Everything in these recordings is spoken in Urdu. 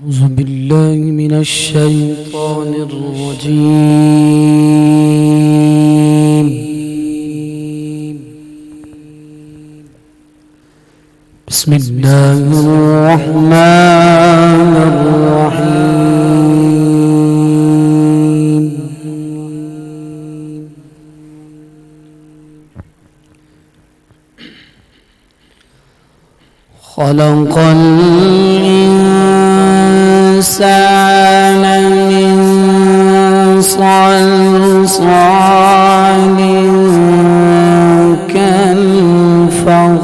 أعوذ بالله من الشيطان الرجيم. بسم الله الرحمن الرحيم. خلق الإنسان من صلصال كالفخار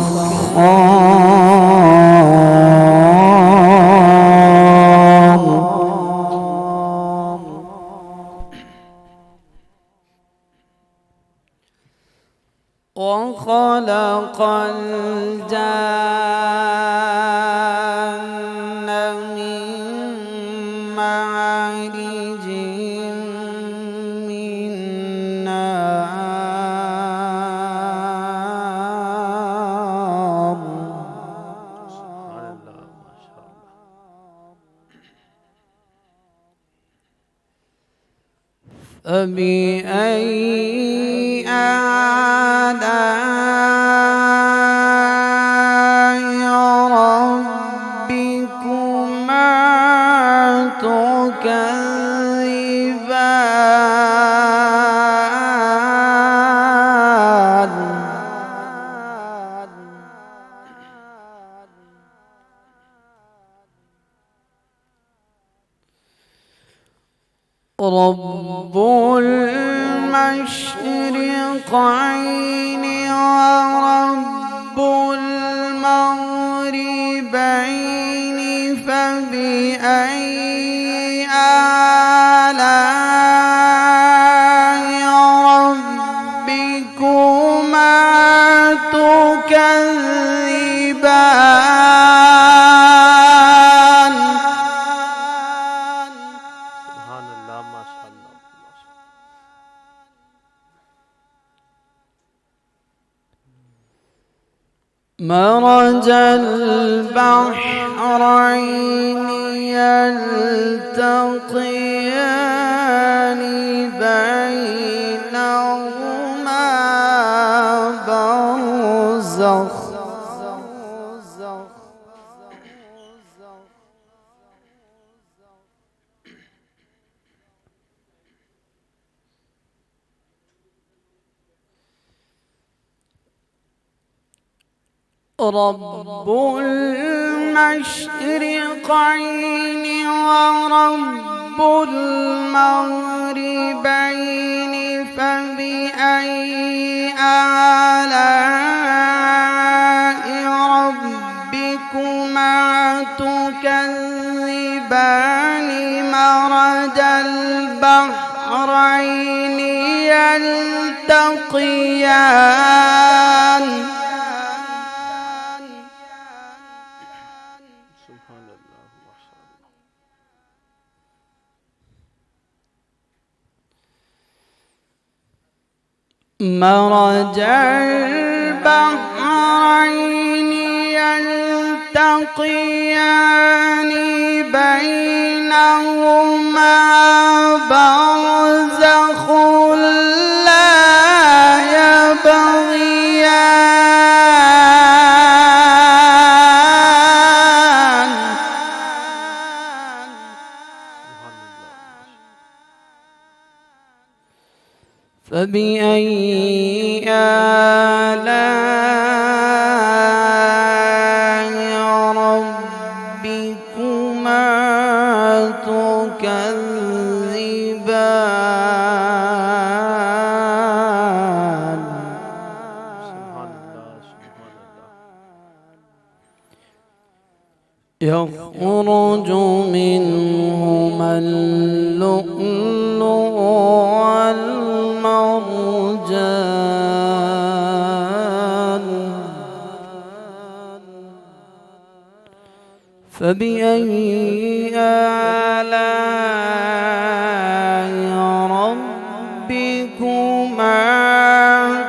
وخلق الجان من مارج من نار فبأي آلاء ربكما تكذبان رب المشرقين ورب المغربين فبأي آلاء ربكما تكذبان. سبحان اللہ، ماشاء اللہ، مرج البحرين يلتقيان بينهما برزخ رب المشرقين ورب المغربين فبأي آلاء ربكما تكذبان مرج البحرين يلتقيان مرج البحرين يلتقيان بينهما برزخ لا يبغيان فبأي آلاء ربكما تكذبان يخرج منهما اللؤلؤ والمرجان فبأي آلاء ربكما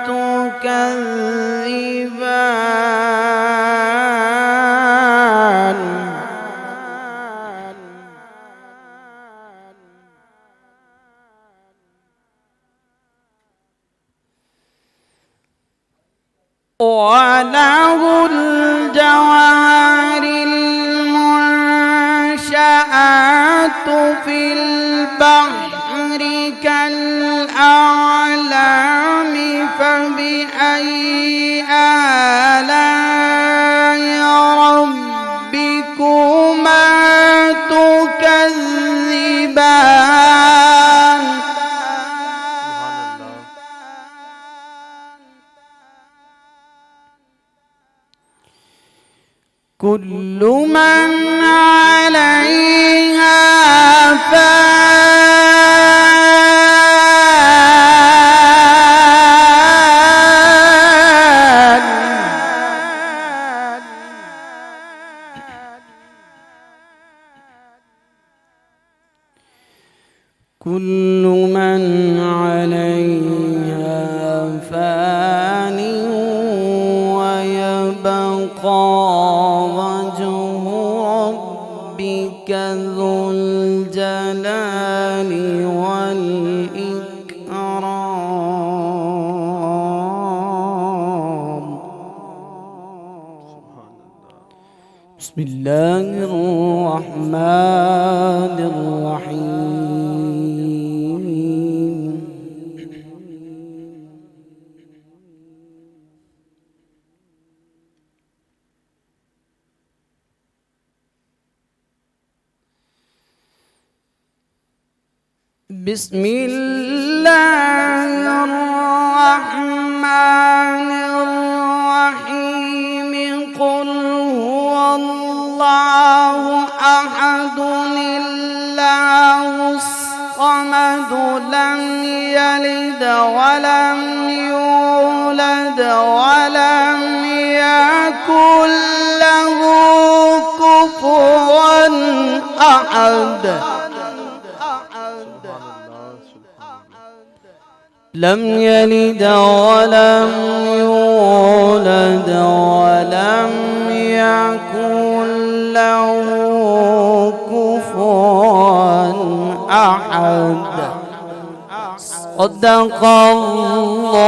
تكذبان وله الجوار المنشآت في البحر كالأعلام فبأي آلاء ربكما تكذبان كل من عليها فان كل من عليها فان ويبقى وجه ربك ذو الجلال والإكرام بسم الله الرحمن الرحيم بسم الله الرحمن الرحيم قل هو الله أحد الله الصمد لم يلد ولم يولد ولم يكن له كفوا أحد لم يلد ولم يولد ولم يكن له كفوا أحد. صدق الله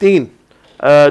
3,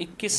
21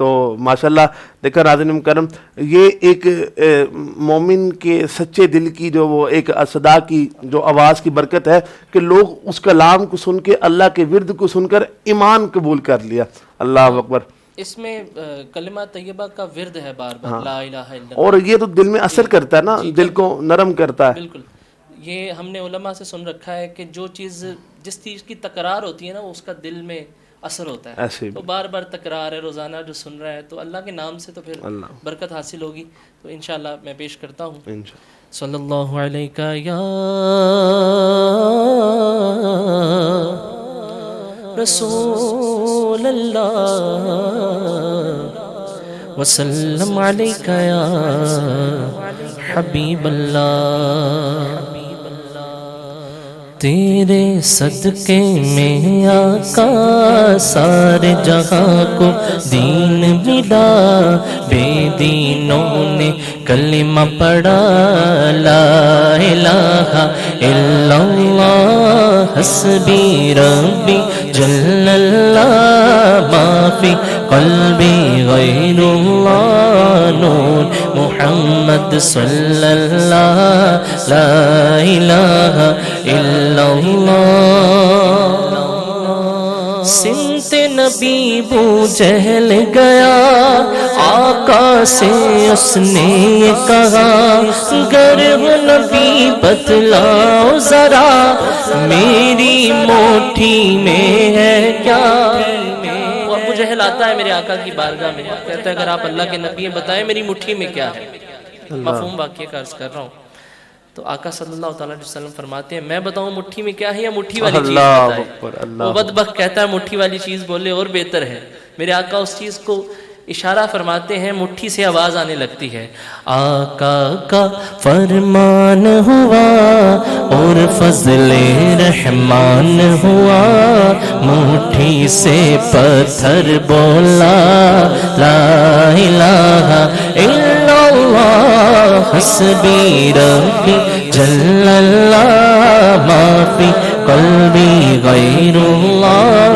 تو ماشاءاللہ دیکھا ناظرین مکرم، یہ ایک مومن کے سچے دل کی جو وہ ایک صدا کی جو آواز کی برکت ہے کہ لوگ اس کلام کو سن کے، اللہ کے ورد کو سن کر ایمان قبول کر لیا. اللہ اکبر. اس میں کلمہ طیبہ کا ورد ہے بار بار، لا الہ الا اللہ، اور یہ تو دل میں اثر کرتا ہے نا، دل کو نرم کرتا ہے. بالکل. یہ ہم نے علماء سے سن رکھا ہے کہ جو چیز جس چیز کی تکرار ہوتی ہے نا، اس کا دل میں اثر ہوتا ہے. ایسے تو بار بار تکرار ہے، روزانہ جو سن رہا ہے، تو اللہ کے نام سے تو پھر برکت حاصل ہوگی. تو انشاءاللہ میں پیش کرتا ہوں. صلی اللہ علیہ یا رسول اللہ وسلم علیکہ یا حبیب اللہ. تیرے صدقے میں آقا سارے جہاں کو دین ملا، بے دینوں نے کلمہ پڑھا، لا الہ الا اللہ حسبی ربی جل اللہ، ما فی قلبی غیر اللہ، نور محمد صلی اللہ، لا الہ الا اللہ. سمت نبی بو جہل گیا، آقا سے اس نے یہ کہا، گر وہ نبی بتلاؤ ذرا، میری مٹھی میں ہے کیا. وہ ابو جہل آتا ہے میرے آقا کی بارگاہ میں، کہتا ہے اگر آپ اللہ کے نبی ہیں بتائیں میری مٹھی میں کیا ہے. مفہوم واقعے کا عرض کر رہا ہوں. تو آقا صلی اللہ تعالیٰ علیہ وسلم فرماتے ہیں میں بتاؤں مٹھی میں کیا ہے یا مٹھی والی چیز بتائے. وہ بدبخت کہتا ہے مٹھی والی چیز بولے اور بہتر ہے. میرے آقا اس چیز کو اشارہ فرماتے ہیں، مٹھی سے آواز آنے لگتی ہے. آقا کا فرمان ہوا اور فضل رحمان ہوا، مٹھی سے پتھر بولا، لا الہ الا اللہ حسبی ربی جل اللہ، ما فی قلبی غیر اللہ،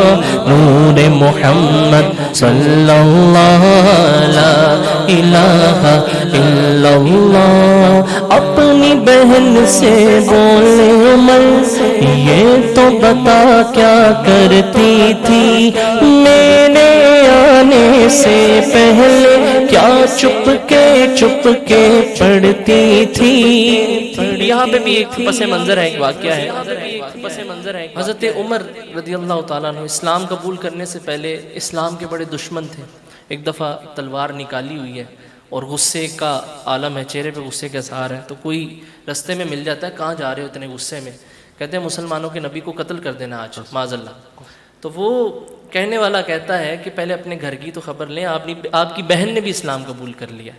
نور محمد صلی اللہ، لا الہ الا اللہ. اپنی بہن سے بولے عمر، یہ تو بتا کیا کرتی تھی میرے آنے سے پہلے، کیا چپ کے پڑھتی تھی. یہاں پہ بھی ایک پس منظر ہے، ایک واقعہ ہے. حضرت عمر رضی اللہ تعالیٰ عنہ اسلام قبول کرنے سے پہلے اسلام کے بڑے دشمن تھے. ایک دفعہ تلوار نکالی ہوئی ہے اور غصے کا عالم ہے، چہرے پہ غصے کا اظہار ہے. تو کوئی رستے میں مل جاتا ہے، کہاں جا رہے ہو اتنے غصے میں؟ کہتے ہیں مسلمانوں کے نبی کو قتل کر دینا آج معاذ اللہ. تو وہ کہنے والا کہتا ہے کہ پہلے اپنے گھر کی تو خبر لیں، آپ کی بہن نے بھی اسلام قبول کر لیا.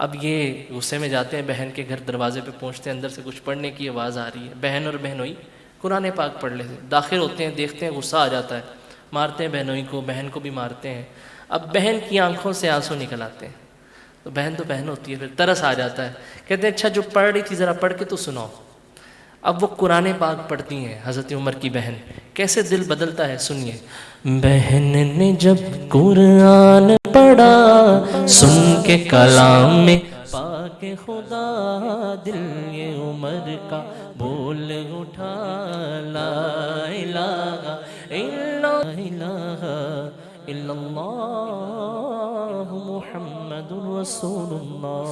اب یہ غصے میں جاتے ہیں، بہن کے گھر دروازے پہ پہنچتے ہیں، اندر سے کچھ پڑھنے کی آواز آ رہی ہے. بہن اور بہنوئی قرآن پاک پڑھ لیتے ہیں. داخل ہوتے ہیں، دیکھتے ہیں غصہ آ جاتا ہے، مارتے ہیں بہنوئی کو، بہن کو بھی مارتے ہیں. اب بہن کی آنکھوں سے آنسو نکل آتے ہیں. تو بہن ہوتی ہے، پھر ترس آ جاتا ہے. کہتے ہیں اچھا جو پڑھ رہی تھی ذرا پڑھ کے تو سناؤ. اب وہ قرآن پاک پڑھتی ہیں حضرت عمر کی بہن. کیسے دل بدلتا ہے سنیے. بہن نے جب قرآن پڑھا، سن کے کلام میں پاک خدا، دل یہ عمر کا بول اٹھا، لا الہ الا اللہ محمد رسول اللہ.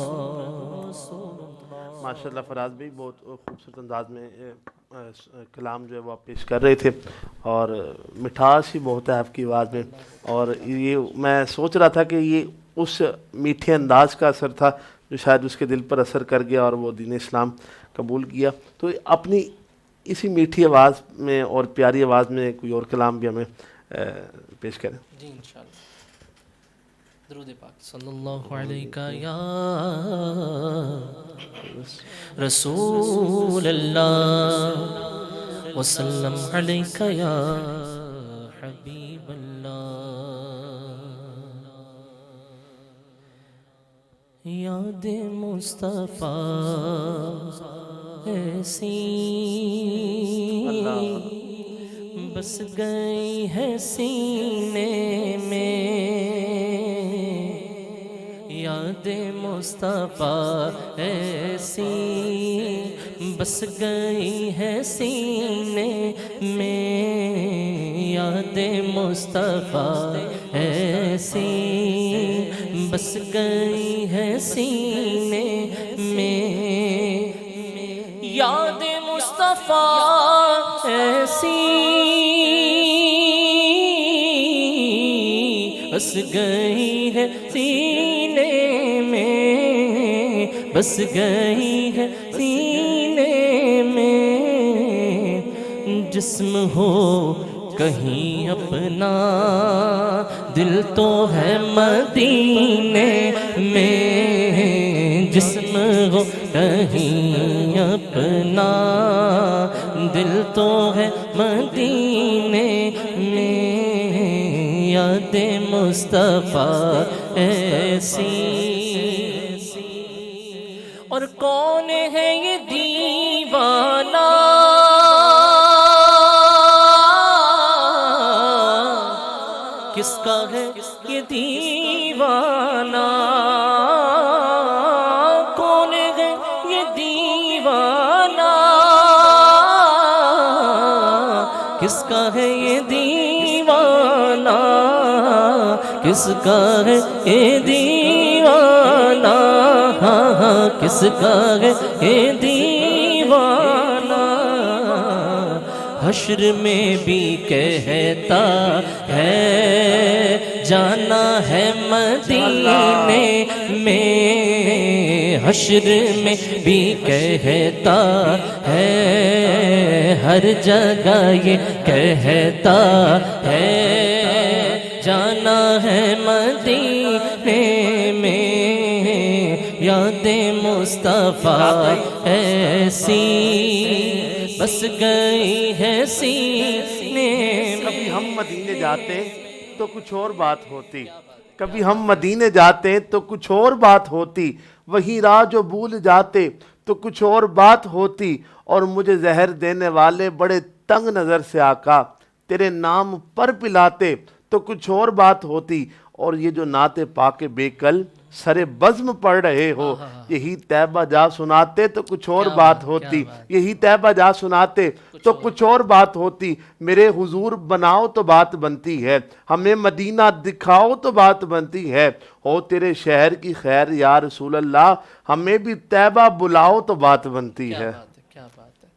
ماشاءاللہ فراز بھائی بہت خوبصورت انداز میں کلام جو ہے وہ آپ پیش کر رہے تھے، اور مٹھاس ہی بہت ہے آپ کی آواز میں. اور یہ میں سوچ رہا تھا کہ یہ اس میٹھے انداز کا اثر تھا جو شاید اس کے دل پر اثر کر گیا اور وہ دین اسلام قبول کیا. تو اپنی اسی میٹھی آواز میں اور پیاری آواز میں کوئی اور کلام بھی ہمیں پیش کریں. جی انشاءاللہ. درود پاک صلی اللہ علیہ یا رسول اللہ وسلم علیہ یا حبیب اللہ. یاد مصطفیٰ ایسی بس گئی ہے سینے میں، یاد مصطفیٰ ایسی بس گئی ہے سینے میں، یاد مصطفیٰ ایسی بس گئی ہے سینے میں، یاد مصطفیٰ ایسی بس گئی ہے سینے میں، بس گئی ہے سینے میں، جسم ہو کہیں اپنا دل تو ہے مدینے میں، جسم ہو کہیں اپنا دل تو ہے مدینے میں، یاد مصطفیٰ ایسی۔ اور کون ہے یہ دیوانہ کس کا ہے یہ دیوانہ، کون ہے یہ دیوانہ کس کا ہے یہ دیوانہ، کس کا ہے یہ دیوانہ، ہاں ہاں کس کا ہے یہ دیوانہ، حشر میں بھی کہتا ہے جانا ہے مدینے میں، حشر میں بھی کہتا ہے ہر جگہ یہ کہتا ہے جانا ہے مدینے میں، یاد مصطفیٰ ایسی بس گئی ہے سینے میں۔ کبھی ہم مدینے جاتے تو کچھ اور بات ہوتی، کبھی ہم مدینے جاتے تو کچھ اور بات ہوتی، وہی راہ جو بھول جاتے تو کچھ اور بات ہوتی، اور مجھے زہر دینے والے بڑے تنگ نظر سے آقا تیرے نام پر پلاتے تو کچھ اور بات ہوتی، اور یہ جو نعت پاک بے کل سر بزم پڑھ رہے ہو، یہی طیبہ جا سناتے تو کچھ اور بات ہوتی، یہی طیبہ جا سناتے تو کچھ اور بات ہوتی، میرے حضور بناؤ تو بات بنتی ہے، ہمیں مدینہ دکھاؤ تو بات بنتی ہے، ہو تیرے شہر کی خیر یا رسول اللہ، ہمیں بھی طیبہ بلاؤ تو بات بنتی ہے۔ کیا بات ہے،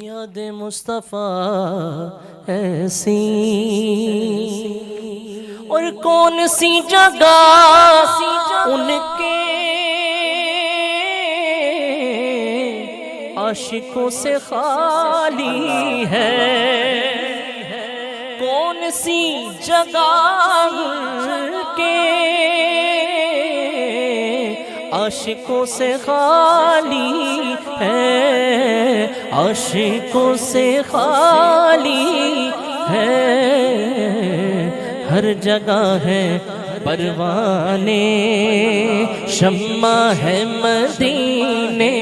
یاد مصطفیٰ ایسی اور کون سی جگہ ان کے عاشقوں سے خالی ہے، کون سی جگہ ان کے عاشقوں سے خالی ہے، عاشقوں سے خالی ہے، ہر جگہ ہے پروانے شمع ہے مدینے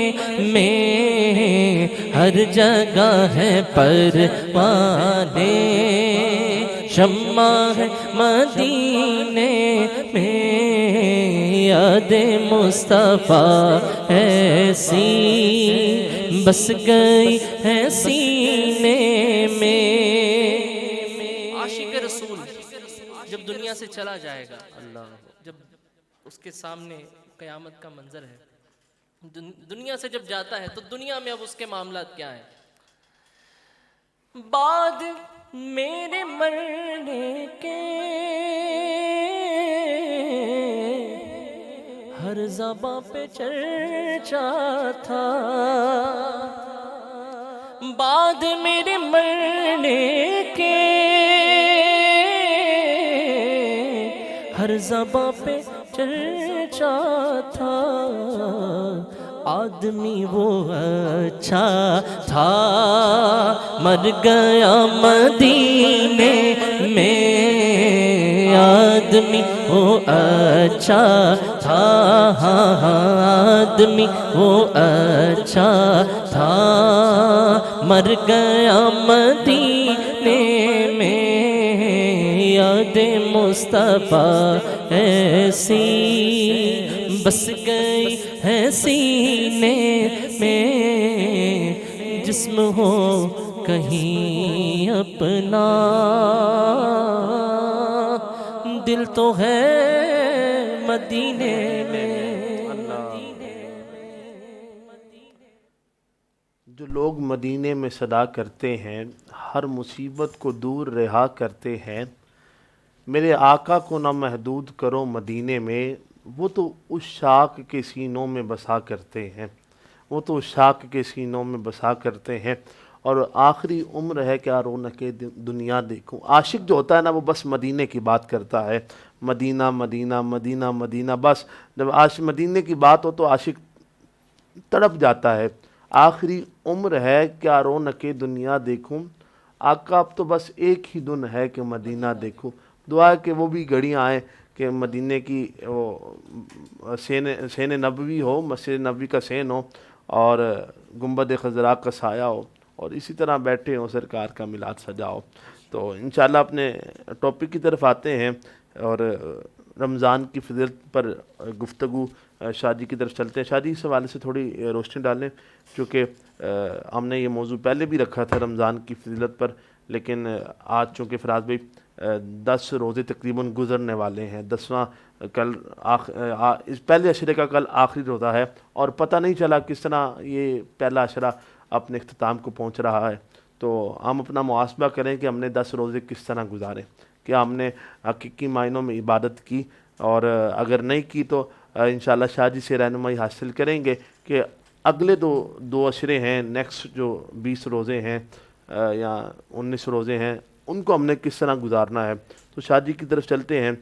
میں، ہر جگہ ہے پروانے شمع ہے مدینے میں، یاد مصطفیٰ ایسی بس گئی ہے سینے میں۔ عاشق رسول جب دنیا سے چلا جائے گا، جب اس کے سامنے قیامت کا منظر ہے، دنیا سے جب جاتا ہے تو دنیا میں اب اس کے معاملات کیا ہیں؟ بعد میرے مرنے کے ہر زباں پہ چرچا تھا، بعد میرے مرنے کے ہر زباں پہ چرچا تھا، آدمی وہ اچھا تھا مر گیا مدینے میں، آدمی وہ اچھا تھا، آدمی وہ اچھا تھا مر گیا مدینے میں، یاد مصطفیٰ ایسی بس گئی ہے سینے میں، جسم ہو کہیں اپنا دل تو ہے مدینے میں۔ جو لوگ مدینے میں صدا کرتے ہیں، ہر مصیبت کو دور رہا کرتے ہیں، میرے آقا کو نہ محدود کرو مدینے میں، وہ تو اس شاخ کے سینوں میں بسا کرتے ہیں، وہ تو اس شاخ کے سینوں میں بسا کرتے ہیں، اور آخری عمر ہے کیا رونق دنیا دیکھوں۔ عاشق جو ہوتا ہے نا وہ بس مدینے کی بات کرتا ہے، مدینہ مدینہ مدینہ مدینہ، بس جب مدینے کی بات ہو تو عاشق تڑپ جاتا ہے۔ آخری عمر ہے کیا رونق دنیا دیکھوں، آقا اب تو بس ایک ہی دن ہے کہ مدینہ دیکھوں۔ دعا ہے کہ وہ بھی گھڑیاں آئیں کہ مدینے کی سین نبوی ہو، مسجد نبوی کا سین ہو، اور گنبد خضرا کا سایہ ہو، اور اسی طرح بیٹھے ہوں، سرکار کا میلاد سجا ہو۔ تو انشاءاللہ اپنے ٹاپک کی طرف آتے ہیں، اور رمضان کی فضیلت پر گفتگو شادی کی طرف چلتے ہیں۔ شادی اس حوالے سے تھوڑی روشنی ڈالیں، چونکہ ہم نے یہ موضوع پہلے بھی رکھا تھا رمضان کی فضیلت پر، لیکن آج چونکہ فراز بھائی 10 روزے تقریباً گزرنے والے ہیں، 10واں کل اس پہلے عشرے کا کل آخری روزہ ہے، اور پتہ نہیں چلا کس طرح یہ پہلا عشرہ اپنے اختتام کو پہنچ رہا ہے۔ تو ہم اپنا محاسبہ کریں کہ ہم نے 10 روزے کس طرح گزارے، کیا ہم نے حقیقی معنوں میں عبادت کی، اور اگر نہیں کی تو انشاءاللہ شاہ جی سے رہنمائی حاصل کریں گے کہ اگلے دو عشرے ہیں، نیکسٹ جو 20 روزے ہیں یا 19 روزے ہیں، ان کو ہم نے کس طرح گزارنا ہے۔ تو شاہ جی کی طرف چلتے ہیں۔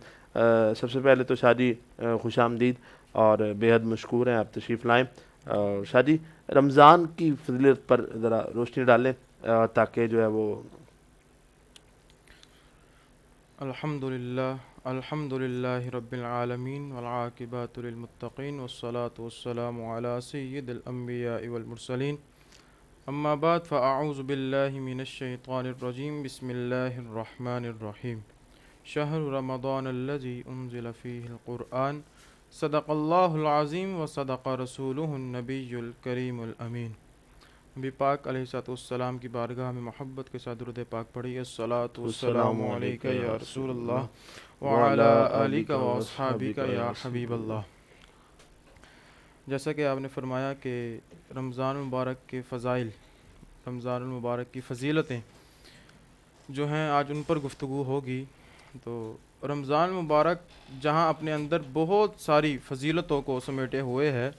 سب سے پہلے تو شاہ جی خوش آمدید اور بے حد مشکور ہیں، آپ تشریف لائیں۔ شاہ جی رمضان کی فضیلت پر ذرا روشنی ڈالیں تاکہ جو ہے وہ الحمدللہ رب العالمین والعاقبۃ للمتقین والصلاة والسلام علی سید الانبیاء والمرسلین، اما بعد فاعوذ باللہ من الشیطان الرجیم، بسم اللہ الرحمن الرحیم۔ شہر رمضان الذی انزل فیہ القرآن، صدق اللہ العظیم وصدق رسولہ النبی الکریم الامین۔ نبی پاک علیہ السلام کی بارگاہ میں محبت کے ساتھ درود پاک پڑھی، الصلاۃ والسلام علیک یا رسول اللہ وعلی آلک واصحابک یا حبیب اللہ۔ جیسا کہ آپ نے فرمایا کہ رمضان المبارک کے فضائل، رمضان المبارک کی فضیلتیں جو ہیں آج ان پر گفتگو ہوگی۔ تو رمضان المبارک جہاں اپنے اندر بہت ساری فضیلتوں کو سمیٹے ہوئے ہے،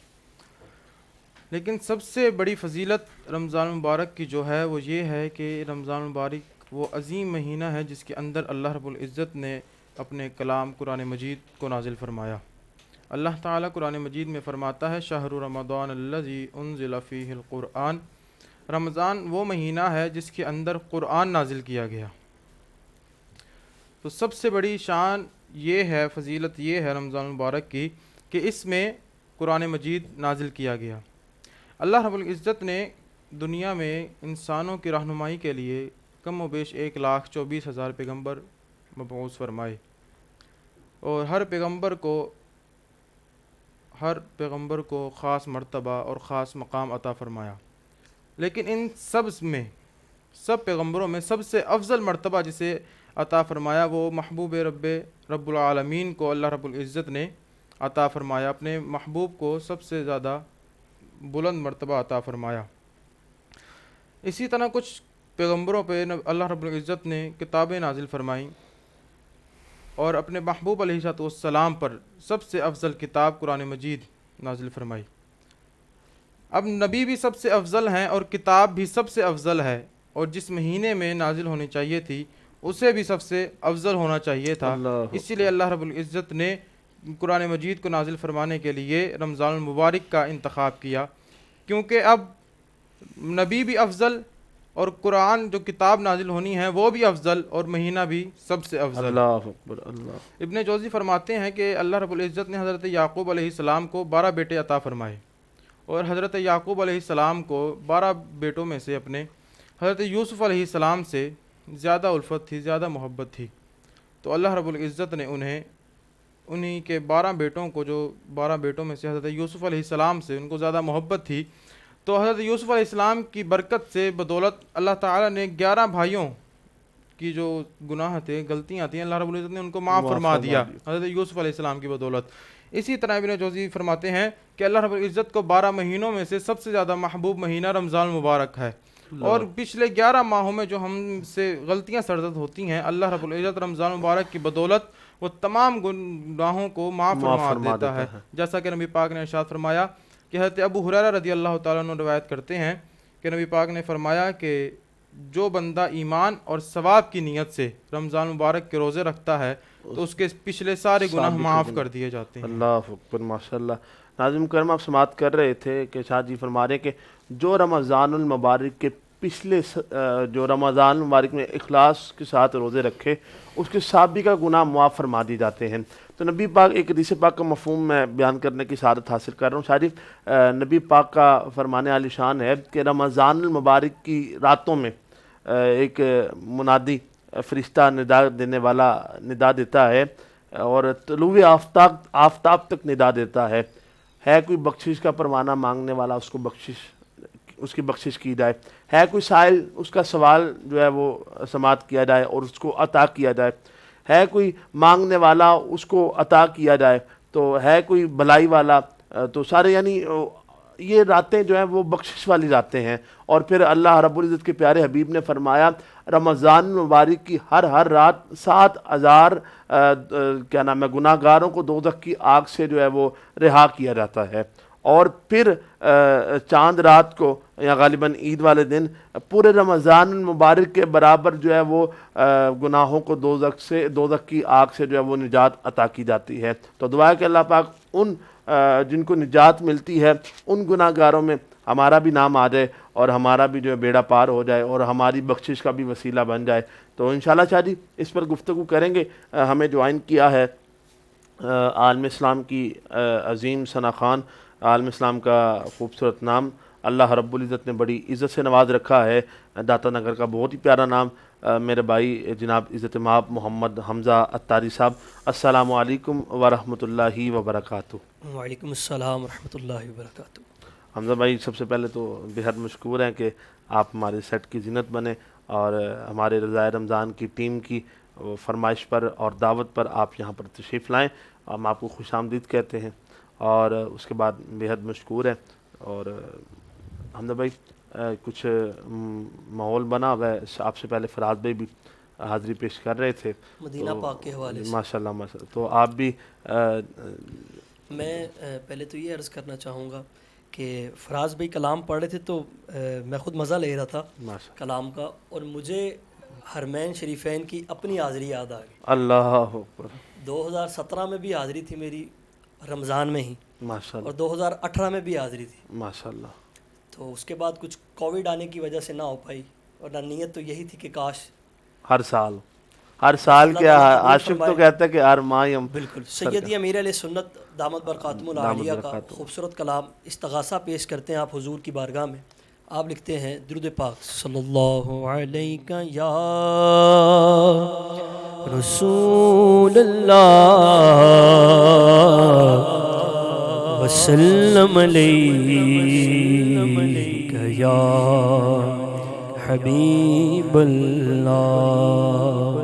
لیکن سب سے بڑی فضیلت رمضان المبارک کی جو ہے وہ یہ ہے کہ رمضان المبارک وہ عظیم مہینہ ہے جس کے اندر اللہ رب العزت نے اپنے کلام قرآن مجید کو نازل فرمایا۔ اللہ تعالیٰ قرآن مجید میں فرماتا ہے شہر رمضان الذی انزل فیہ القرآن، رمضان وہ مہینہ ہے جس کے اندر قرآن نازل کیا گیا۔ تو سب سے بڑی شان یہ ہے، فضیلت یہ ہے رمضان المبارک کی کہ اس میں قرآن مجید نازل کیا گیا۔ اللہ رب العزت نے دنیا میں انسانوں کی رہنمائی کے لیے کم و بیش 1,24,000 پیغمبر مبعوث فرمائے، اور ہر پیغمبر کو خاص مرتبہ اور خاص مقام عطا فرمایا۔ لیکن ان سب پیغمبروں میں سب سے افضل مرتبہ جسے عطا فرمایا وہ محبوب رب العالمین کو اللہ رب العزت نے عطا فرمایا، اپنے محبوب کو سب سے زیادہ بلند مرتبہ عطا فرمایا۔ اسی طرح کچھ پیغمبروں پہ اللہ رب العزت نے کتابیں نازل فرمائیں، اور اپنے محبوب علیہ السلام پر سب سے افضل کتاب قرآن مجید نازل فرمائی۔ اب نبی بھی سب سے افضل ہیں اور کتاب بھی سب سے افضل ہے، اور جس مہینے میں نازل ہونی چاہیے تھی اسے بھی سب سے افضل ہونا چاہیے تھا۔ اسی لیے اللہ رب العزت نے قرآن مجید کو نازل فرمانے کے لیے رمضان المبارک کا انتخاب کیا، کیونکہ اب نبی بھی افضل اور قرآن جو کتاب نازل ہونی ہے وہ بھی افضل، اور مہینہ بھی سب سے افضل۔ اللہ اکبر اللہ۔ ابن جوزی فرماتے ہیں کہ اللہ رب العزت نے حضرت یعقوب علیہ السلام کو 12 بیٹے عطا فرمائے، اور حضرت یعقوب علیہ السلام کو 12 بیٹوں میں سے اپنے حضرت یوسف علیہ السلام سے زیادہ الفت تھی، زیادہ محبت تھی۔ تو اللہ رب العزت نے انہی کے 12 بیٹوں کو، جو 12 بیٹوں میں سے حضرت یوسف علیہ السلام سے ان کو زیادہ محبت تھی، تو حضرت یوسف علیہ السلام کی برکت سے بدولت اللہ تعالیٰ نے 11 بھائیوں کی جو گناہ تھے، غلطیاں تھیں، اللہ رب العزت نے ان کو معاف فرما دیا حضرت یوسف علیہ السلام کی بدولت۔ اسی طرح ابن جوزی فرماتے ہیں کہ اللہ رب العزت کو 12 مہینوں میں سے سب سے زیادہ محبوب مہینہ رمضان المبارک ہے، اور پچھلے 11 ماہوں میں جو ہم سے غلطیاں سرزد ہوتی ہیں، اللہ رب العزت رمضان المبارک کی بدولت وہ تمام گناہوں کو معاف فرما دیتا ہے۔ جیسا کہ نبی پاک نے ارشاد فرمایا کہ حضرت ابو ہریرہ رضی اللہ تعالیٰ عنہ روایت کرتے ہیں کہ نبی پاک نے فرمایا کہ جو بندہ ایمان اور ثواب کی نیت سے رمضان مبارک کے روزے رکھتا ہے تو اس کے پچھلے سارے گناہ معاف کر دیے جاتے ہیں۔ اللہ اکبر، ماشاء اللہ۔ ناظرین کرام، آپ سماعت کر رہے تھے کہ شاہ جی فرما رہے کہ جو رمضان المبارک کے پچھلے جو رمضان المبارک میں اخلاص کے ساتھ روزے رکھے، اس کے سابقہ گناہ معاف فرما دی جاتے ہیں۔ تو نبی پاک، ایک حدیث پاک کا مفہوم میں بیان کرنے کی سعادت حاصل کر رہا ہوں۔ شاہ جی، نبی پاک کا فرمان عالی شان ہے کہ رمضان المبارک کی راتوں میں ایک منادی فرشتہ ندا دینے والا ندا دیتا ہے، اور طلوع آفتاب تک ندا دیتا ہے کوئی بخشش کا پروانہ مانگنے والا، اس کی بخشش کی جائے، ہے کوئی سائل، اس کا سوال جو ہے وہ سماعت کیا جائے اور اس کو عطا کیا جائے، ہے کوئی مانگنے والا، اس کو عطا کیا جائے، تو ہے کوئی بھلائی والا، تو سارے یعنی یہ راتیں جو ہیں وہ بخشش والی راتیں ہیں۔ اور پھر اللہ رب العزت کے پیارے حبیب نے فرمایا رمضان مبارک کی ہر رات 7,000 گناہ گاروں کو دوزخ کی آگ سے جو ہے وہ رہا کیا جاتا ہے، اور پھر چاند رات کو یا غالباً عید والے دن پورے رمضان المبارک کے برابر جو ہے وہ گناہوں کو دوزخ کی آگ سے جو ہے وہ نجات عطا کی جاتی ہے۔ تو دعا ہے کہ اللہ پاک ان جن کو نجات ملتی ہے ان گناہ گاروں میں ہمارا بھی نام آ جائے، اور ہمارا بھی جو ہے بیڑا پار ہو جائے، اور ہماری بخشش کا بھی وسیلہ بن جائے۔ تو انشاءاللہ شاہ جی اس پر گفتگو کریں گے۔ ہمیں جوائن کیا ہے عالم اسلام کی عظیم ثنا خان، عالم اسلام کا خوبصورت نام اللہ رب العزت نے بڑی عزت سے نواز رکھا ہے، داتا نگر کا بہت ہی پیارا نام، میرے بھائی جناب عزت مآب محمد حمزہ عطاری صاحب۔ السلام علیکم ورحمۃ اللہ وبرکاتہ۔ وعلیکم السلام ورحمۃ اللہ وبرکاتہ۔ حمزہ بھائی، سب سے پہلے تو بےحد مشکور ہیں کہ آپ ہمارے سیٹ کی زینت بنے، اور ہمارے رضائے رمضان کی ٹیم کی فرمائش پر اور دعوت پر آپ یہاں پر تشریف لائیں، ہم آپ کو خوش آمدید کہتے ہیں، اور اس کے بعد بےحد مشکور ہیں۔ اور حمزہ بھائی، کچھ ماحول بنا ہوا ہے، آپ سے پہلے فراز بھائی بھی حاضری پیش کر رہے تھے مدینہ پاک کے حوالے سے۔ ماشاء اللہ ماشاء اللہ، تو آپ بھی میں پہلے تو یہ عرض کرنا چاہوں گا کہ فراز بھائی کلام پڑھ رہے تھے تو میں خود مزہ لے رہا تھا کلام کا، اور مجھے حرمین شریفین کی اپنی حاضری یاد آ گئی۔ اللہ اکبر۔ 2017 میں بھی حاضری تھی میری رمضان میں ہی، ماشاء اور اللہ 2018 میں بھی حاضری تھی، ماشاء اللہ۔ تو اس کے بعد کچھ کووڈ آنے کی وجہ سے نہ ہو پائی، ورنہ نیت تو یہی تھی کہ کاش ہر سال کیا عاشق تو کہتا ہے کہ ہر ماہ ہم بالکل سیدی امیر علیہ سنت دامت برکاتہم العالیہ کا خوبصورت کلام استغاثہ پیش کرتے ہیں آپ حضور کی بارگاہ میں۔ آپ لکھتے ہیں درود پاک صلی اللہ علیہ یا رسول اللہ وسلم علیہ یا حبیب اللہ۔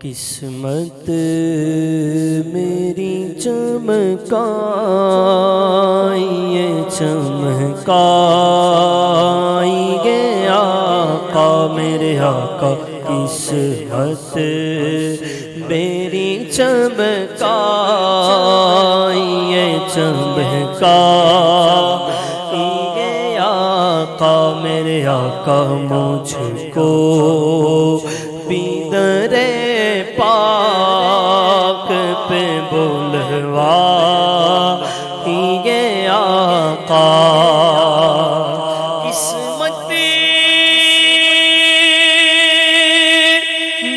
قسمت میری چمکائیے چمکائیے آقا میرے آقا، قسمت میری چمکائیے چمکائیے آقا میرے آقا، مجھ کو پیدر پاک پہ بلوا یہ آقا۔ قسمت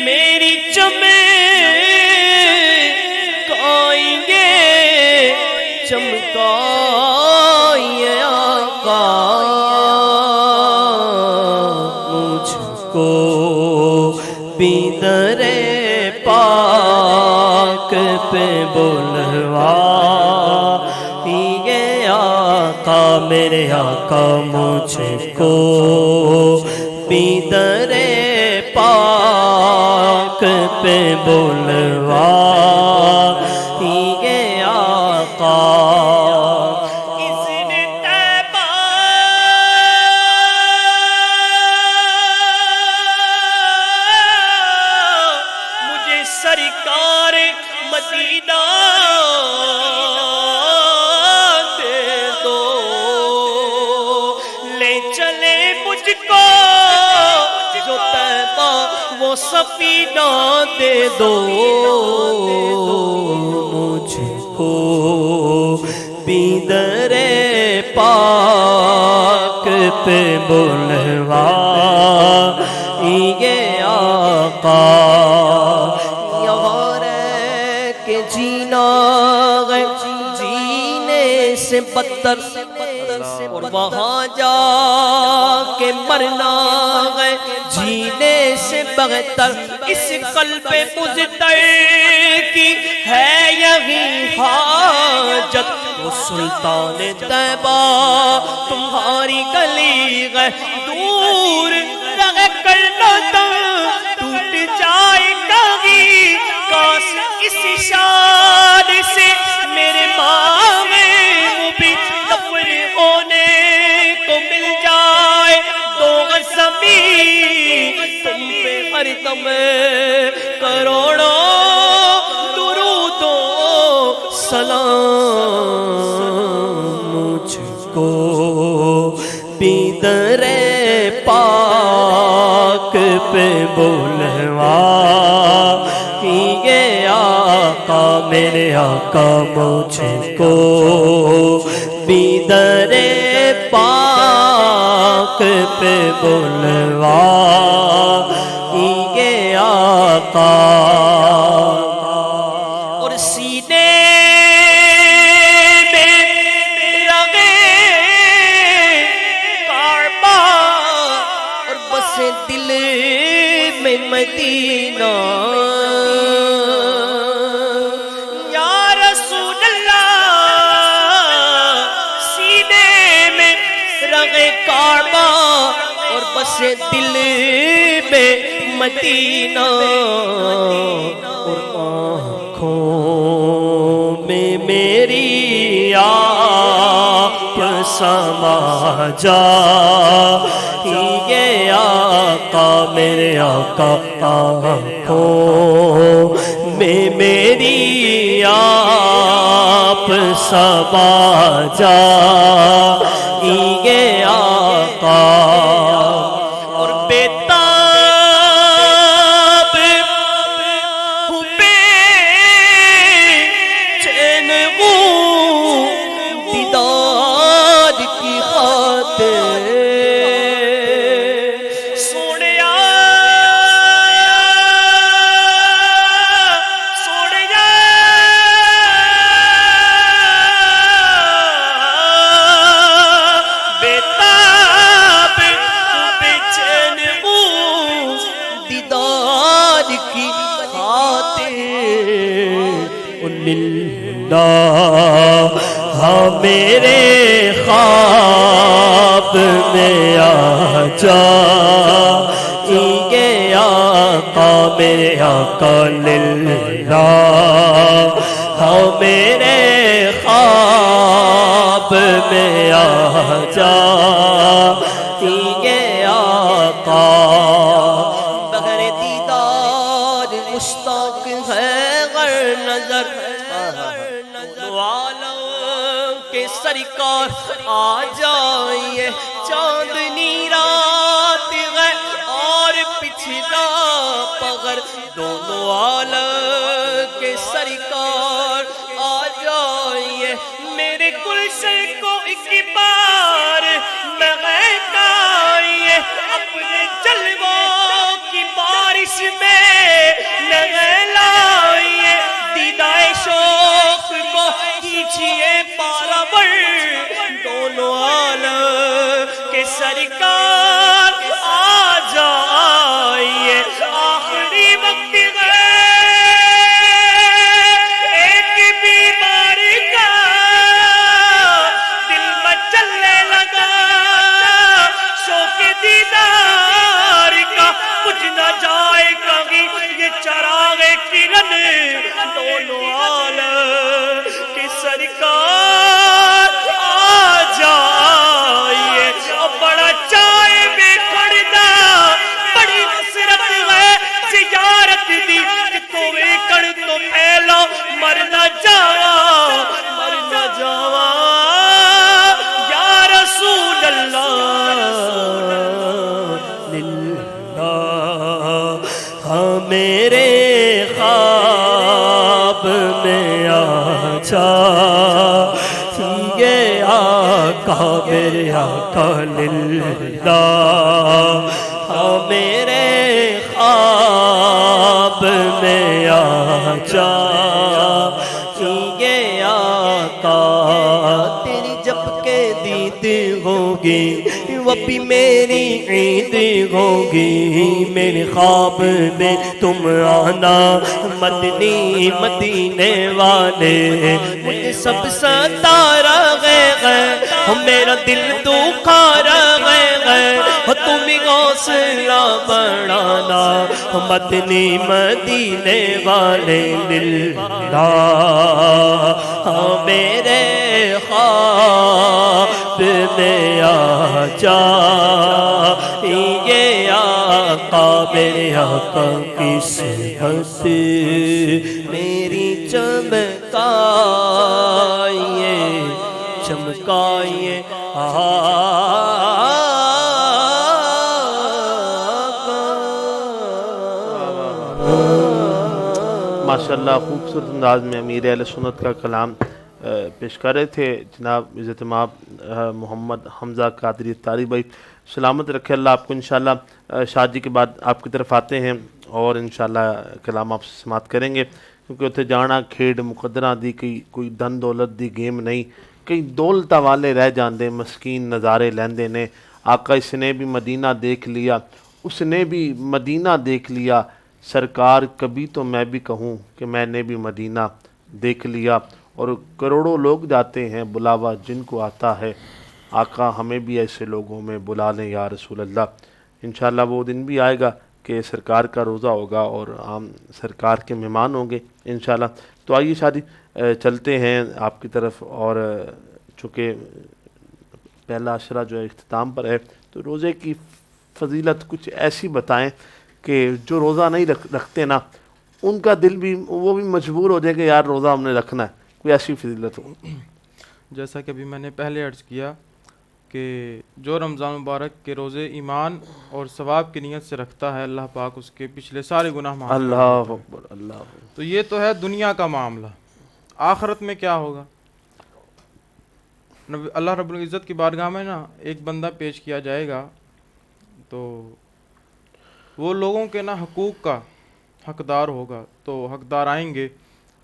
میری چمکائیے آقا، مجھ کو در پاک پہ بلوا یہ آقا میرے آقا مجھ کو در پاک پہ بلوا یہ آقا سرکار مدینہ دے دو لے چلے مجھ کو جو طیبہ وہ سفینہ دے دو مجھ کو بیدر پاک پہ بلوا یہ آقا جینا ہے جینے سے بدتر اور وہاں جا کے مرنا ہے جینے سے بہتر اس قلب مزدر کی ہے یہی حاجت وہ سلطان طیبہ تمہاری گلی ہے دور رہ کر نہ ٹوٹ جائے کبھی کاش اس شان سے میرے ماں میں وہ بھی دفن ہونے کو مل جائے دو زمین تم پہ ہر دم کروڑوں درود و سلام مجھ کو بیدر پاک پہ بلوا یہ آقا میرے آقا مجھ کو بیدر پاک پہ بلوا یہ آقا اور سینے میں رگے کعبہ اور بسے دل میں مدینہ کعبہ اور بس دل میں مدینہ اور آنکھوں میں میری آپ سما جا یہ آقا میرے آقا آنکھوں میں میری آپ سما جا یہ آقا اور بیتاب ہوں بے چین ہوں دیدار کی خاطر سونیا کی خاطر ہاں میرے خواب میں آ جا یہ آقا میرے آقا للہ ہاں میرے خواب میں آ جا یہ آقا مشتاق ہے غر نظر عالم کے سرکار آ جائیے چاندنی رات ہے اور پچھلا پغر دونوں عالم کے سرکار آ جائیے میرے گلشن کو ایک بار مہکائیے اپنے جلووں کی بارش میں لائیے دیدائے شوق کو کیجیے پاراور دونوں عالم کے سرکار آ جائیے آخری چراغ کرن دونوں عالم کی سرکار آ جائیے بڑا چائے بے کڑدا بڑی نصرت ہے زیارت دی تو کڑ تو پہلا مر نہ جاوا یا رسول اللہ للہ ہاں میرے خواب میں آ جا یہ آقا میرے آقا للہ ہاں میرے خواب میں آ جا یہ آقا تیری جب کے دید ہوگی وہ بھی میری عید ہوگی میرے خواب میں تم آنا مدنی مدینے والے مجھے سب ستارہ گئے میرا دل دکھا گئے تم حوصلہ بڑھانا مدنی مدینے والے للہ میرے خواب میں آ جا یہ آقا میرے آقا کی صحبت میری چمکائیے چمکائیے ماشاءاللہ خوبصورت انداز میں امیر اہل سنت کا کلام پیش کر رہے تھے جناب عزت مآب محمد حمزہ قادری اتاری بھائی. سلامت رکھے اللہ آپ کو. انشاءاللہ شادی کے بعد آپ کی طرف آتے ہیں اور انشاءاللہ کلام آپ سے سماعت کریں گے کیونکہ اتنے جانا کھیڈ مقدراں دی کوئی دن دولت دی گیم نہیں کئی دولت والے رہ جاندے مسکین نظارے لیندے نے. آقا اس نے بھی مدینہ دیکھ لیا اس نے بھی مدینہ دیکھ لیا سرکار کبھی تو میں بھی کہوں کہ میں نے بھی مدینہ دیکھ لیا. اور کروڑوں لوگ جاتے ہیں بلاوا جن کو آتا ہے آقا ہمیں بھی ایسے لوگوں میں بلا لیں یا رسول اللہ. انشاءاللہ وہ دن بھی آئے گا کہ سرکار کا روزہ ہوگا اور عام سرکار کے مہمان ہوں گے انشاءاللہ. تو آئیے شادی چلتے ہیں آپ کی طرف. اور چونکہ پہلا عشرہ جو ہے اختتام پر ہے تو روزے کی فضیلت کچھ ایسی بتائیں کہ جو روزہ نہیں رکھتے نا ان کا دل بھی وہ بھی مجبور ہو جائے کہ یار روزہ ہم نے رکھنا ہے. کوئی ایسی فضیلت ہو. جیسا کہ ابھی میں نے پہلے عرض کیا کہ جو رمضان مبارک کے روزے ایمان اور ثواب کی نیت سے رکھتا ہے اللہ پاک اس کے پچھلے سارے گناہ معاف کرتا ہے. اللہ اکبر اللہ اکبر. تو یہ تو ہے دنیا کا معاملہ. آخرت میں کیا ہوگا؟ اللہ رب العزت کی بارگاہ میں نا ایک بندہ پیش کیا جائے گا تو وہ لوگوں کے نا حقوق کا حقدار ہوگا. تو حقدار آئیں گے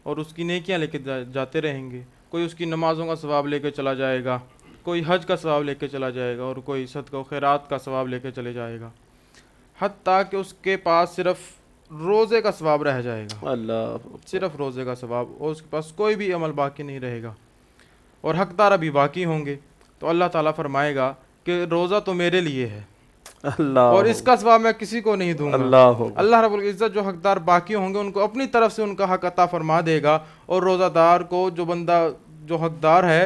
اور اس کی نیکیاں لے کے جاتے رہیں گے. کوئی اس کی نمازوں کا ثواب لے کے چلا جائے گا, کوئی حج کا ثواب لے کے چلا جائے گا, اور کوئی صدقہ و خیرات کا ثواب لے کے چلے جائے گا, حتیٰ کہ اس کے پاس صرف روزے کا ثواب رہ جائے گا. اللہ, صرف روزے کا ثواب, اور اس کے پاس کوئی بھی عمل باقی نہیں رہے گا. اور حقدار ابھی باقی ہوں گے تو اللہ تعالیٰ فرمائے گا کہ روزہ تو میرے لیے ہے اللہ, اور اس کا ثواب میں کسی کو نہیں دوں گا. اللہ رب العزت جو حقدار باقی ہوں گے ان کو اپنی طرف سے ان کا حق عطا فرما دے گا, اور روزہ دار کو جو بندہ جو حقدار ہے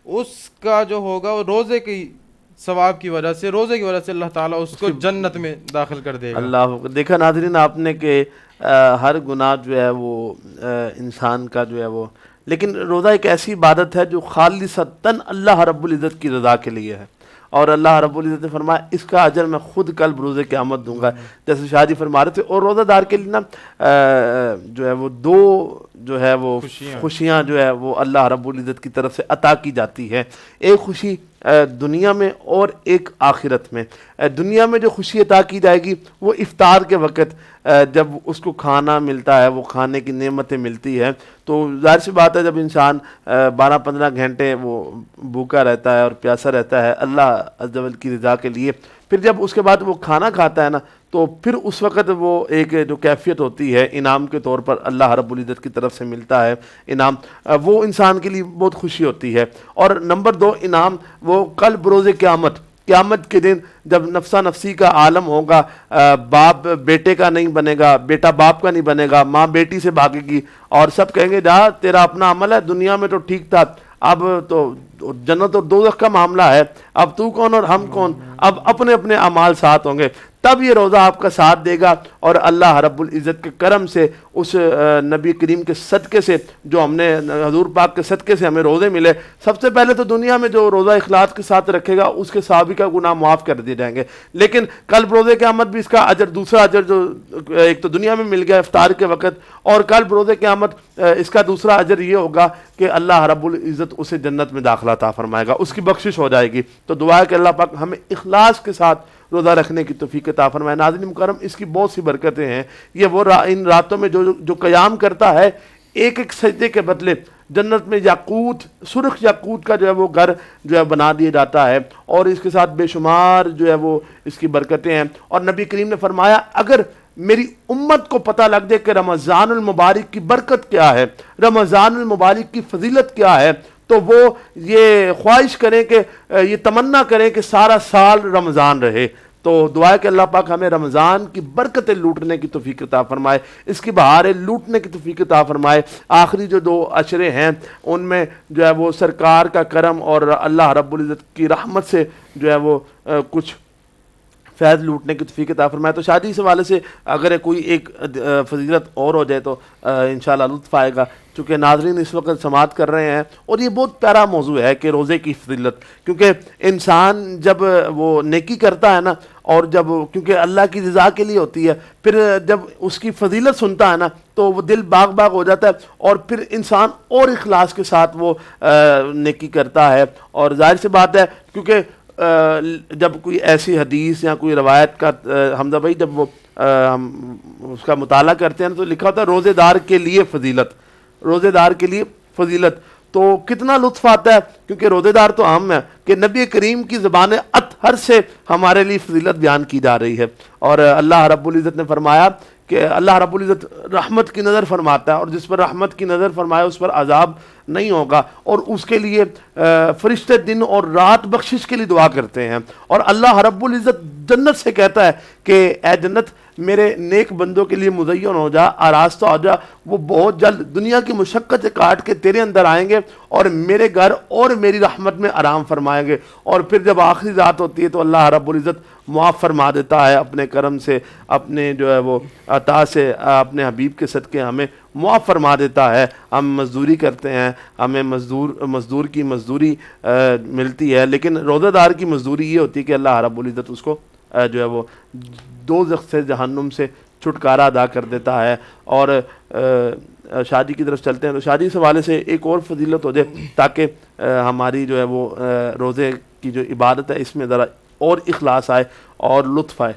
اس کا جو ہوگا وہ روزے کی ثواب کی وجہ سے, روزے کی وجہ سے اللہ تعالیٰ اس کو جنت میں داخل کر دے گا. اللہ. دیکھا ناظرین آپ نے کہ ہر گناہ جو ہے وہ انسان کا جو ہے وہ, لیکن روزہ ایک ایسی عبادت ہے جو خالصتاً اللہ رب العزت کی رضا کے لیے ہے. اور اللہ رب العزت نے فرمایا اس کا اجر میں خود کل بروز قیامت دوں گا. جیسے شاہ جی فرما رہے تھے. اور روزہ دار کے لیے نا جو ہے وہ دو جو ہے وہ خوشیاں جو ہے وہ اللہ رب العزت کی طرف سے عطا کی جاتی ہے. ایک خوشی دنیا میں اور ایک آخرت میں. دنیا میں جو خوشی عطا کی جائے گی وہ افطار کے وقت جب اس کو کھانا ملتا ہے, وہ کھانے کی نعمتیں ملتی ہے, تو ظاہر سی بات ہے جب انسان 12-15 گھنٹے وہ بھوکا رہتا ہے اور پیاسا رہتا ہے اللہ عز و جل کی رضا کے لیے, پھر جب اس کے بعد وہ کھانا کھاتا ہے نا تو پھر اس وقت وہ ایک جو کیفیت ہوتی ہے انعام کے طور پر اللہ رب العزت کی طرف سے ملتا ہے انعام, وہ انسان کے لیے بہت خوشی ہوتی ہے. اور نمبر 2 انعام وہ کل بروز قیامت قیامت کے دن جب نفسا نفسی کا عالم ہوگا، باپ بیٹے کا نہیں بنے گا، بیٹا باپ کا نہیں بنے گا، ماں بیٹی سے بھاگے گی اور سب کہیں گے جا تیرا اپنا عمل ہے، دنیا میں تو ٹھیک تھا، اب تو جنت اور دوزخ کا معاملہ ہے، اب تو کون اور ہم کون، اب اپنے اپنے اعمال ساتھ ہوں گے. تب یہ روزہ آپ کا ساتھ دے گا اور اللہ رب العزت کے کرم سے اس نبی کریم کے صدقے سے جو ہم نے حضور پاک کے صدقے سے ہمیں روزے ملے، سب سے پہلے تو دنیا میں جو روزہ اخلاص کے ساتھ رکھے گا اس کے سابقہ گناہ معاف کر دیے جائیں گے، لیکن کل روزے قیامت بھی اس کا اجر، دوسرا اجر جو ایک تو دنیا میں مل گیا افطار کے وقت، اور کل روزے قیامت اس کا دوسرا اجر یہ ہوگا کہ اللہ رب العزت اسے جنت میں داخلہ عطا فرمائے گا، اس کی بخشش ہو جائے گی. تو دعا ہے کہ اللہ پاک ہمیں اخلاص کے ساتھ روزہ رکھنے کی توفیق عطا فرمائے. ناظرین مکرم، اس کی بہت سی برکتیں ہیں. یہ وہ ان راتوں میں جو قیام کرتا ہے، ایک ایک سجدے کے بدلے جنت میں یاقوت، سرخ یاقوت کا جو ہے وہ گھر جو ہے بنا دیا جاتا ہے، اور اس کے ساتھ بے شمار جو ہے وہ اس کی برکتیں ہیں. اور نبی کریم نے فرمایا اگر میری امت کو پتہ لگ جائے کہ رمضان المبارک کی برکت کیا ہے، رمضان المبارک کی فضیلت کیا ہے، تو وہ یہ خواہش کریں کہ یہ تمنا کریں کہ سارا سال رمضان رہے. تو دعا ہے کہ اللہ پاک ہمیں رمضان کی برکتیں لوٹنے کی توفیق عطا فرمائے، اس کی بہاریں لوٹنے کی توفیق عطا فرمائے. آخری جو 2 عشرے ہیں ان میں جو ہے وہ سرکار کا کرم اور اللہ رب العزت کی رحمت سے جو ہے وہ کچھ فیض لوٹنے کی توفیق عطا فرمائے. تو شادی سے حوالے سے اگر کوئی ایک فضیلت اور ہو جائے تو انشاءاللہ لطف آئے گا، چونکہ ناظرین اس وقت سماعت کر رہے ہیں اور یہ بہت پیارا موضوع ہے کہ روزے کی فضیلت، کیونکہ انسان جب وہ نیکی کرتا ہے نا، اور جب کیونکہ اللہ کی رضا کے لیے ہوتی ہے، پھر جب اس کی فضیلت سنتا ہے نا تو وہ دل باغ باغ ہو جاتا ہے، اور پھر انسان اور اخلاص کے ساتھ وہ نیکی کرتا ہے. اور ظاہر سی بات ہے کیونکہ جب کوئی ایسی حدیث یا کوئی روایت کا حمزہ بھائی جب وہ ہم اس کا مطالعہ کرتے ہیں تو لکھا ہوتا ہے روزے دار کے لیے فضیلت، روزے دار کے لیے فضیلت. تو کتنا لطف آتا ہے کیونکہ روزے دار تو ہم ہیں کہ نبی کریم کی زبان اطہر سے ہمارے لیے فضیلت بیان کی جا رہی ہے. اور اللہ رب العزت نے فرمایا کہ اللہ رب العزت رحمت کی نظر فرماتا ہے، اور جس پر رحمت کی نظر فرمایا اس پر عذاب نہیں ہوگا، اور اس کے لیے فرشتے دن اور رات بخشش کے لیے دعا کرتے ہیں. اور اللہ رب العزت جنت سے کہتا ہے کہ اے جنت میرے نیک بندوں کے لیے مزین ہو جا، آراستہ ہو جا، وہ بہت جلد دنیا کی مشقت سے کاٹ کے تیرے اندر آئیں گے اور میرے گھر اور میری رحمت میں آرام فرمائیں گے. اور پھر جب آخری رات ہوتی ہے تو اللہ رب العزت معاف فرما دیتا ہے اپنے کرم سے، اپنے جو ہے وہ عطا سے، اپنے حبیب کے صدقے ہمیں معاف فرما دیتا ہے. ہم مزدوری کرتے ہیں، ہمیں مزدور کی مزدوری ملتی ہے، لیکن روزہ دار کی مزدوری یہ ہوتی ہے کہ اللہ رب العزت اس کو جو ہے وہ دوزخ سے، جہنم سے چھٹکارا ادا کر دیتا ہے. اور شادی کی طرف چلتے ہیں تو شادی سے حوالے سے ایک اور فضیلت ہو جائے تاکہ ہماری جو ہے وہ روزے کی جو عبادت ہے اس میں ذرا اور اخلاص آئے اور لطف آئے.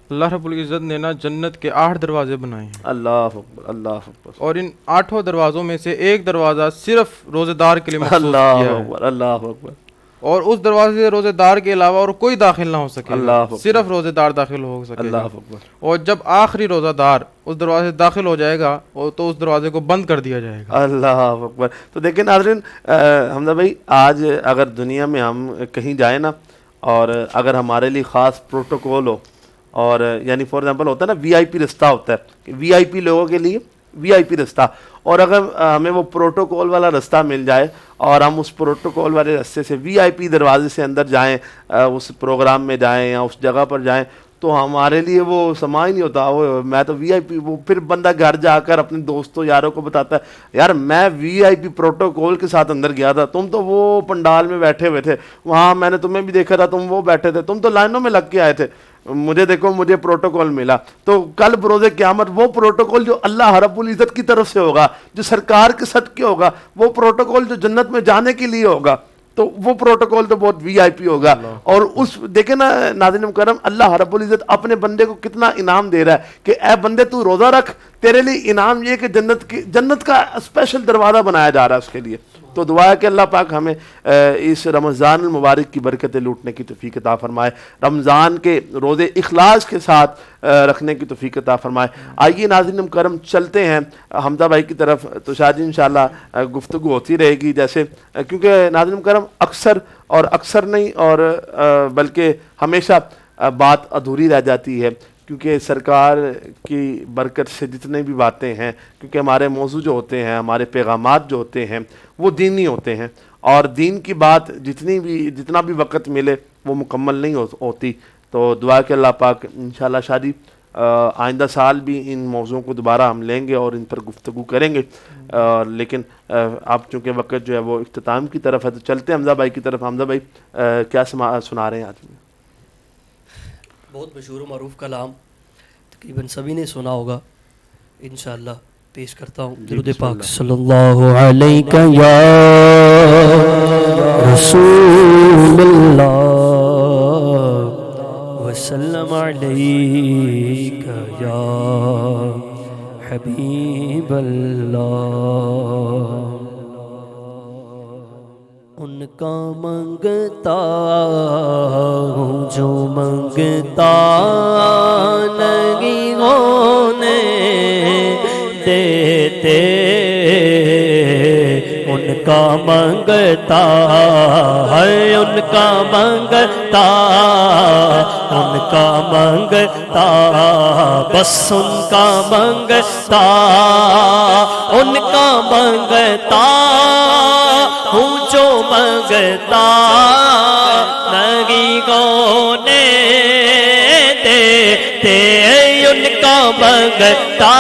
اللہ رب العزت نے نا جنت کے 8 دروازے بنائے ہیں. اللہ اکبر، اللہ اکبر. اور ان 8 دروازوں میں سے ایک دروازہ صرف روزے دار کے لیے مخصوص کیا ہے. اللہ اکبر، اللہ اکبر. اور اس دروازے سے روزے دار کے علاوہ اور کوئی داخل نہ ہو سکے، صرف روزے دار داخل ہو سکے. اللہ اکبر. اور جب آخری روزہ دار اس دروازے سے داخل ہو جائے گا تو اس دروازے کو بند کر دیا جائے گا. اللہ اکبر. تو دیکھیں ناظرین، حمزہ بھائی آج اگر دنیا میں ہم کہیں جائیں نا، اور اگر ہمارے لیے خاص پروٹوکول ہو، اور یعنی فار ایگزامپل ہوتا ہے نا وی آئی پی رستہ ہوتا ہے کہ وی آئی پی لوگوں کے لیے وی آئی پی رستہ، اور اگر ہمیں وہ پروٹوکول والا رستہ مل جائے اور ہم اس پروٹوکول والے رستے سے وی آئی پی دروازے سے اندر جائیں، اس پروگرام میں جائیں یا اس جگہ پر جائیں، تو ہمارے لیے وہ سما ہی نہیں ہوتا. وہ میں تو وی آئی پی، وہ پھر بندہ گھر جا کر اپنے دوستوں یاروں کو بتاتا ہے یار میں وی آئی پی پروٹوکول کے ساتھ اندر گیا تھا، تم تو وہ پنڈال میں بیٹھے ہوئے تھے، وہاں میں نے تمہیں بھی دیکھا تھا، تم وہ بیٹھے تھے، تم تو لائنوں میں لگ کے آئے تھے، مجھے دیکھو مجھے پروٹوکول ملا. تو کل بروز قیامت وہ پروٹوکول جو اللہ رب العزت کی طرف سے ہوگا، جو سرکار کے صدقے ہوگا، وہ پروٹوکول جو جنت میں جانے کے لیے ہوگا، تو وہ پروٹوکول تو بہت وی آئی پی ہوگا. اور اس دیکھیں نا ناظرین مکرم، اللہ رب العزت اپنے بندے کو کتنا انعام دے رہا ہے کہ اے بندے تو روزہ رکھ، تیرے لیے انعام یہ کہ جنت کا اسپیشل دروازہ بنایا جا رہا ہے اس کے لیے. تو دعا ہے کہ اللہ پاک ہمیں اس رمضان المبارک کی برکتیں لوٹنے کی توفیق عطا فرمائے، رمضان کے روزے اخلاص کے ساتھ رکھنے کی توفیق عطا فرمائے۔ آئیے ناظرین کرم چلتے ہیں حمزہ بھائی کی طرف، تو شاہ جی انشاءاللہ گفتگو ہوتی رہے گی، جیسے کیونکہ ناظرین کرم اکثر نہیں اور بلکہ ہمیشہ بات ادھوری رہ جاتی ہے، کیونکہ سرکار کی برکت سے جتنے بھی باتیں ہیں، کیونکہ ہمارے موضوع جو ہوتے ہیں، ہمارے پیغامات جو ہوتے ہیں وہ دینی ہوتے ہیں، اور دین کی بات جتنا بھی وقت ملے وہ مکمل نہیں ہوتی۔ تو دعا کہ اللہ پاک انشاءاللہ شادی آئندہ سال بھی ان موضوعوں کو دوبارہ ہم لیں گے اور ان پر گفتگو کریں گے، لیکن آپ چونکہ وقت جو ہے وہ اختتام کی طرف ہے، تو چلتے ہیں حمزہ بھائی کی طرف۔ حمزہ بھائی کیا سنا رہے ہیں آج؟ بہت مشہور و معروف کلام تقریباً سبھی نے سنا ہوگا، انشاءاللہ پیش کرتا ہوں درود پاک صلی اللہ علیہ یا رسول اللہ وسلم علیک یا حبیب اللہ۔ ان کا منگتا ہوں جو منگتا نہیں ہونے دیتے، ان کا منگتا ہے، ان کا منگتا، ان کا منگتا، بس ان کا منگتا، ان کا منگتا ہوں جو منگتا نہیں ہونے دیتے، ان کا منگتا،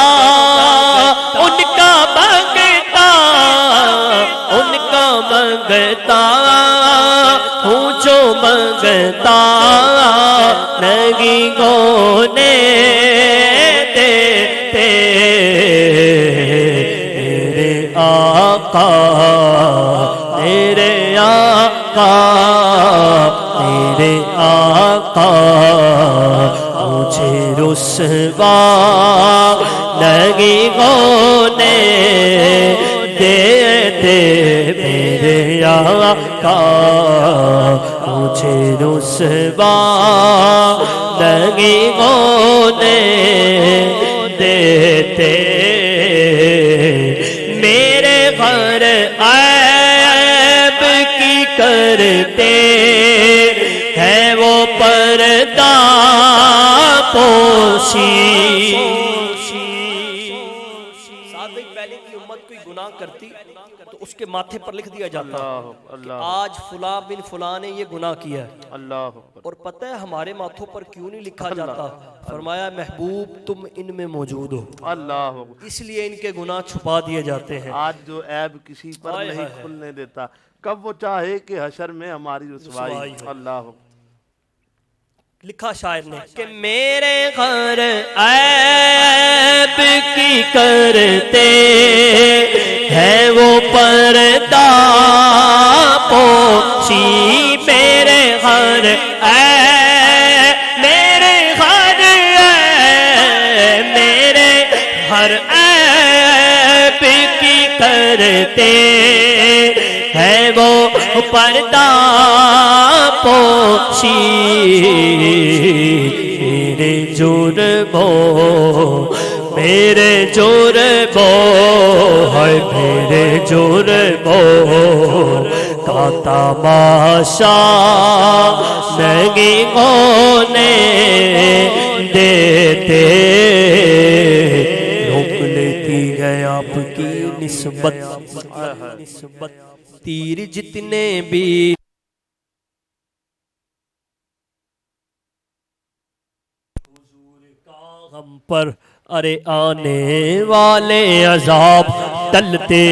ان کا منگتا، ان کا منگتا ہوں جو منگتا نہیں ہونے دیتے، میرے آقا میرے آقا میرے آقا مجھے رسوا نہیں ہونے دیتے، میرے آقا مجھے رسوا نہیں ہونے دیتے، میرے گھر عیب کی کرتے ہیں وہ پردہ پوشی۔ صادق پہلے کی امت کوئی گناہ کرتی تو اس کے ماتھے پر لکھ دیا جاتا کہ آج فلاں بن فلاں نے یہ گناہ کیا ہے، اور پتہ ہے ہمارے ماتھوں پر کیوں نہیں لکھا جاتا؟ فرمایا محبوب تم ان میں موجود ہو، اللہ اس لیے ان کے گناہ چھپا دیے جاتے ہیں۔ آج جو عیب کسی پر نہیں کھلنے دیتا، کب وہ چاہے کہ حشر میں ہماری رسوائی، اللہ لکھا شاعر نے کہ میرے گھر عیب کی کرتے ہیں وہ پردہ پوشی، میرے گھر میرے گھر میرے گھر عیب کی کرتے ہیں وہ پردہ پوشی، میرے جرموں میرے جرموں ہے، میرے جرموں کا تماشا نہیں ہونے دیتے، روک لیتی ہے آپ کی نسبت، تیر جتنے بھی ہم پر ارے آنے والے عذاب ٹلتے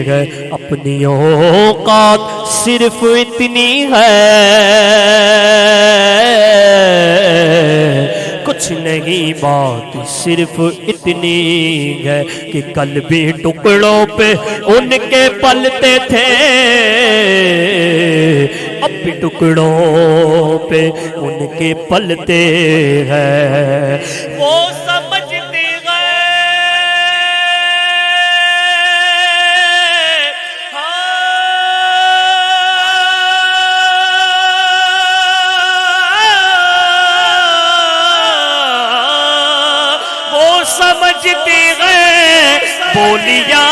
ہیں، اپنی اوقات صرف اتنی ہے، کچھ نہیں بات صرف اتنی ہے کہ کل بھی ٹکڑوں پہ ان کے پلتے تھے، اب بھی ٹکڑوں پہ ان کے پلتے ہیں، وہ سمجھتے گئے ہاں گئے بولیاں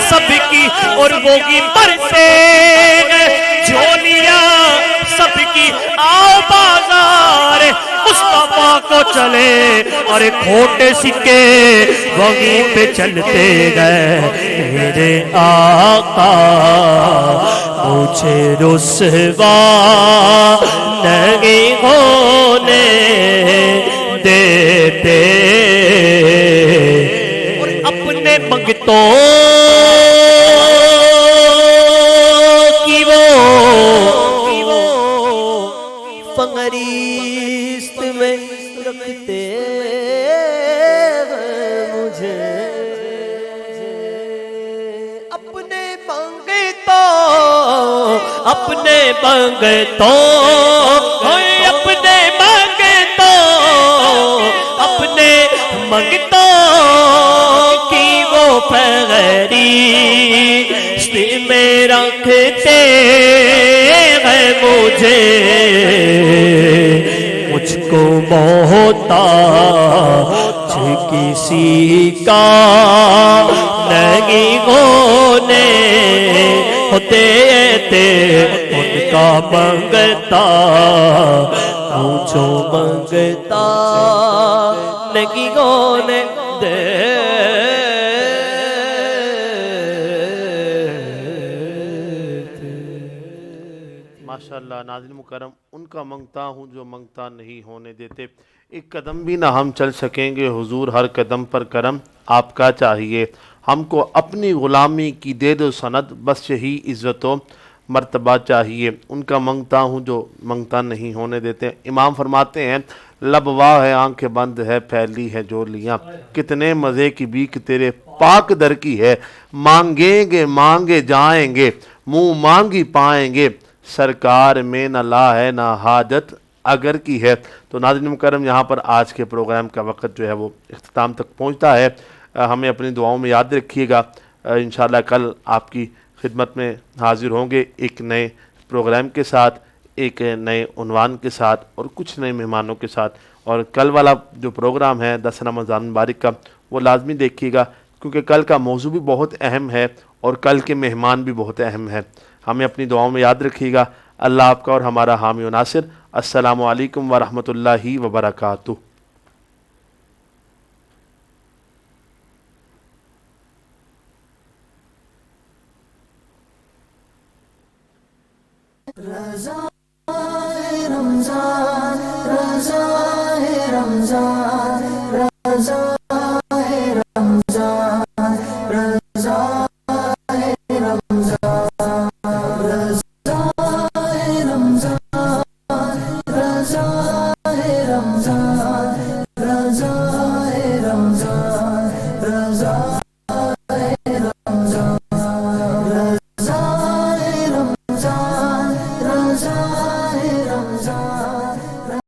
سب کی اور وہی مرتے گئے جھولیاں سب کی آؤ بازار مصطفیٰ کو چلے اور کھوٹے سکے وہیں پہ چلتے گئے میرے آقا مجھے رسوا نہیں ہونے دیتے اور اپنے منگتوں کی وہ فہرست میں رکھتے مجھے اپنے منگتوں اپنے منگتوں کی وہ فہرست میں رکھتے ہیں مجھے مجھ کو محتاج کسی کا نہیں ہونے دیتے ان کا منگتا مجھو منگتا نہیں ہونے ماشاءاللہ ناظرین مکرم، ان کا منگتا ہوں جو منگتا نہیں ہونے دیتے۔ ایک قدم بھی نہ ہم چل سکیں گے حضور، ہر قدم پر کرم آپ کا چاہیے، ہم کو اپنی غلامی کی دے دو سند، بس یہی عزت و مرتبہ چاہیے۔ ان کا منگتا ہوں جو منگتا نہیں ہونے دیتے۔ امام فرماتے ہیں لب واہ ہے آنکھیں بند ہے پھیلی ہے جولیاں، کتنے مزے کی بیک تیرے پاک در کی ہے، مانگیں گے مانگے جائیں گے منہ مانگی پائیں گے، سرکار میں نہ لا ہے نہ حاجت اگر کی ہے۔ تو ناظرین مکرم، یہاں پر آج کے پروگرام کا وقت جو ہے وہ اختتام تک پہنچتا ہے۔ ہمیں اپنی دعاؤں میں یاد رکھیے گا۔ انشاءاللہ کل آپ کی خدمت میں حاضر ہوں گے ایک نئے پروگرام کے ساتھ، ایک نئے عنوان کے ساتھ اور کچھ نئے مہمانوں کے ساتھ۔ اور کل والا جو پروگرام ہے 10 رمضان مبارک کا، وہ لازمی دیکھیے گا، کیونکہ کل کا موضوع بھی بہت اہم ہے اور کل کے مہمان بھی بہت اہم ہیں۔ ہمیں اپنی دعاؤں میں یاد رکھیے گا۔ اللہ آپ کا اور ہمارا حامی و ناصر۔ السلام علیکم ورحمۃ اللہ وبرکاتہ۔ رضا ہے رمضان، رضا ہے رمضان، رضا ہے رمضان، رضا ہے رمضان، رضا ہے رمضان، رضا ہے رمضان۔